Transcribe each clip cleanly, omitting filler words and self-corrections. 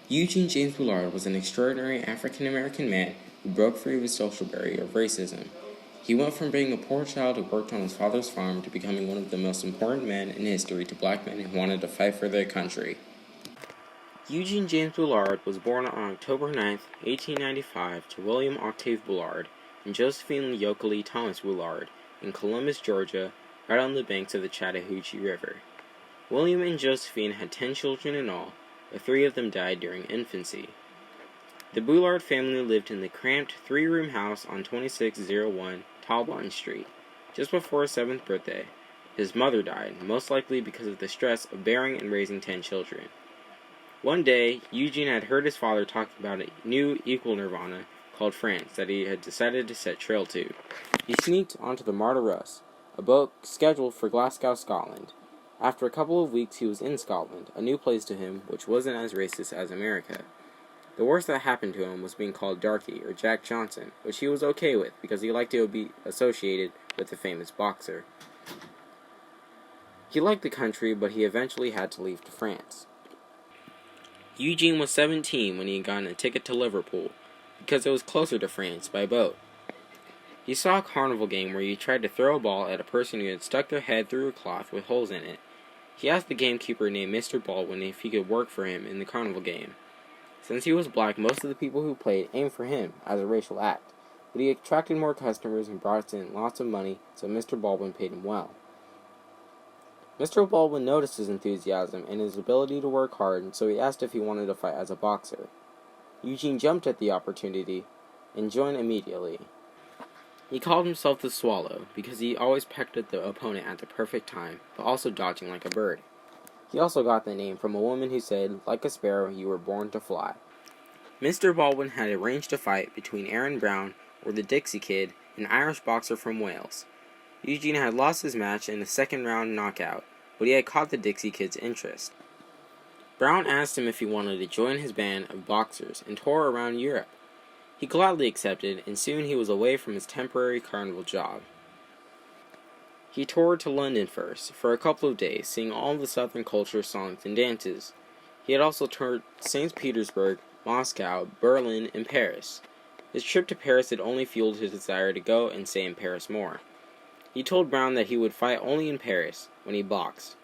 Eugene James Bullard was an extraordinary African-American man who broke free of his social barrier of racism. He went from being a poor child who worked on his father's farm to becoming one of the most important men in history to black men who wanted to fight for their country. Eugene James Bullard was born on October 9, 1895, to William Octave Bullard and Josephine Yokely Thomas Bullard in Columbus, Georgia, right on the banks of the Chattahoochee River. William and Josephine had 10 children in all, but 3 of them died during infancy. The Bullard family lived in the cramped 3-room house on 2601 Talbot Street. Just before his 7th birthday, his mother died, most likely because of the stress of bearing and raising 10 children. One day, Eugene had heard his father talking about a new equal nirvana called France that he had decided to set trail to. He sneaked onto the Martyrs, a boat scheduled for Glasgow, Scotland. After a couple of weeks, he was in Scotland, a new place to him which wasn't as racist as America. The worst that happened to him was being called Darky or Jack Johnson, which he was okay with because he liked to be associated with the famous boxer. He liked the country, but he eventually had to leave to France. Eugene was 17 when he had gotten a ticket to Liverpool, because it was closer to France by boat. He saw a carnival game where you tried to throw a ball at a person who had stuck their head through a cloth with holes in it. He asked the gamekeeper named Mr. Baldwin if he could work for him in the carnival game. Since he was black, most of the people who played aimed for him as a racial act, but he attracted more customers and brought in lots of money, so Mr. Baldwin paid him well. Mr. Baldwin noticed his enthusiasm and his ability to work hard, so he asked if he wanted to fight as a boxer. Eugene jumped at the opportunity and joined immediately. He called himself the Swallow because he always pecked at the opponent at the perfect time, but also dodging like a bird. He also got the name from a woman who said, "Like a sparrow, you were born to fly." Mr. Baldwin had arranged a fight between Aaron Brown, or the Dixie Kid, an Irish boxer from Wales. Eugene had lost his match in a second-round knockout, but he had caught the Dixie Kid's interest. Brown asked him if he wanted to join his band of boxers and tour around Europe. He gladly accepted, and soon he was away from his temporary carnival job. He toured to London first, for a couple of days, seeing all the Southern culture, songs, and dances. He had also toured St. Petersburg, Moscow, Berlin, and Paris. His trip to Paris had only fueled his desire to go and stay in Paris more. He told Brown that he would fight only in Paris, when he boxed.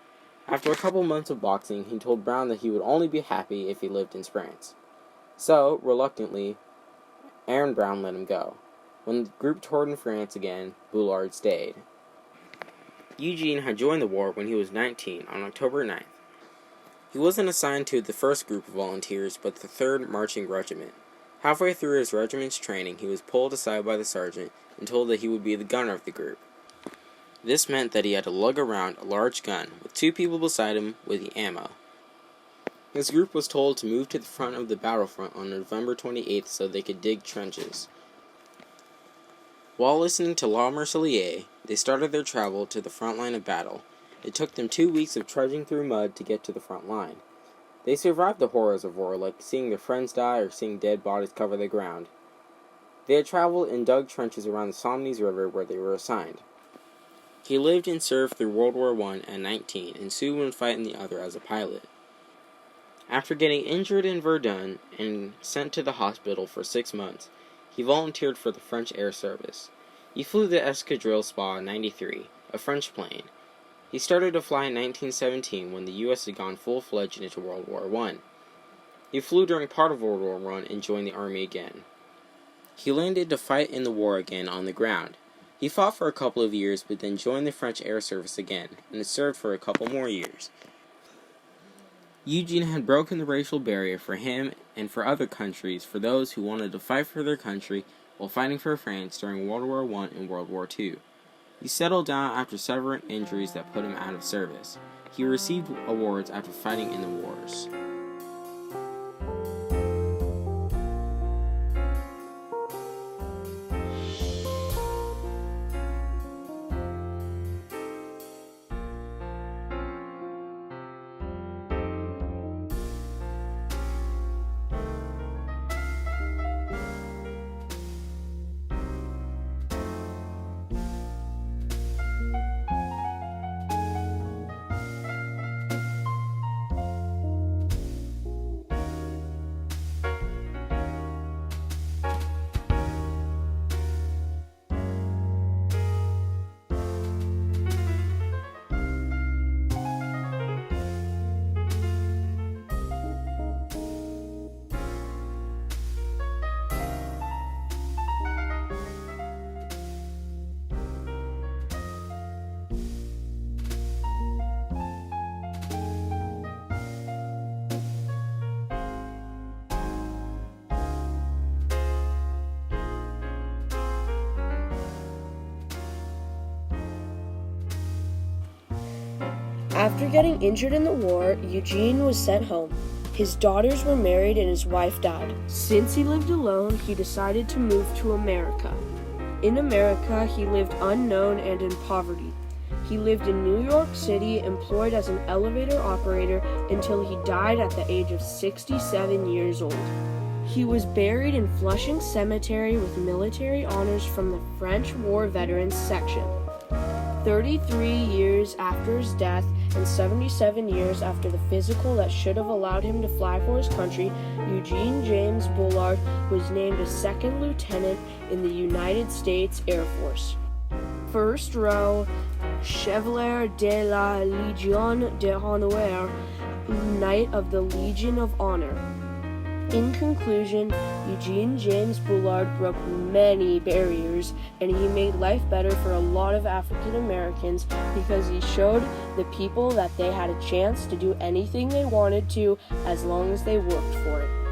After a couple months of boxing, he told Brown that he would only be happy if he lived in France. So, reluctantly, Aaron Brown let him go. When the group toured in France again, Bullard stayed. Eugene had joined the war when he was 19 on October 9th. He wasn't assigned to the first group of volunteers, but the 3rd Marching Regiment. Halfway through his regiment's training, he was pulled aside by the sergeant and told that he would be the gunner of the group. This meant that he had to lug around a large gun with 2 people beside him with the ammo. His group was told to move to the front of the battlefront on November 28th so they could dig trenches. While listening to La Marseillaise, they started their travel to the front line of battle. It took them 2 weeks of trudging through mud to get to the front line. They survived the horrors of war, like seeing their friends die or seeing dead bodies cover the ground. They had traveled and dug trenches around the Somme River where they were assigned. He lived and served through World War I at 19 and soon would fight in the other as a pilot. After getting injured in Verdun and sent to the hospital for 6 months, he volunteered for the French Air Service. He flew the Escadrille Spa 93, a French plane. He started to fly in 1917 when the U.S. had gone full-fledged into World War I. He flew during part of World War I and joined the Army again. He landed to fight in the war again on the ground. He fought for a couple of years, but then joined the French Air Service again, and served for a couple more years. Eugene had broken the racial barrier for him and for other countries for those who wanted to fight for their country while fighting for France during World War I and World War II. He settled down after several injuries that put him out of service. He received awards after fighting in the wars. After getting injured in the war, Eugene was sent home. His daughters were married and his wife died. Since he lived alone, he decided to move to America. In America, he lived unknown and in poverty. He lived in New York City, employed as an elevator operator until he died at the age of 67 years old. He was buried in Flushing Cemetery with military honors from the French War Veterans Section. 33 years after his death and 77 years after the physical that should have allowed him to fly for his country, Eugene James Bullard was named a second lieutenant in the United States Air Force. First row, Chevalier de la Légion d'honneur, Knight of the Legion of Honor. In conclusion, Eugene James Bullard broke many barriers, and he made life better for a lot of African Americans because he showed the people that they had a chance to do anything they wanted to as long as they worked for it.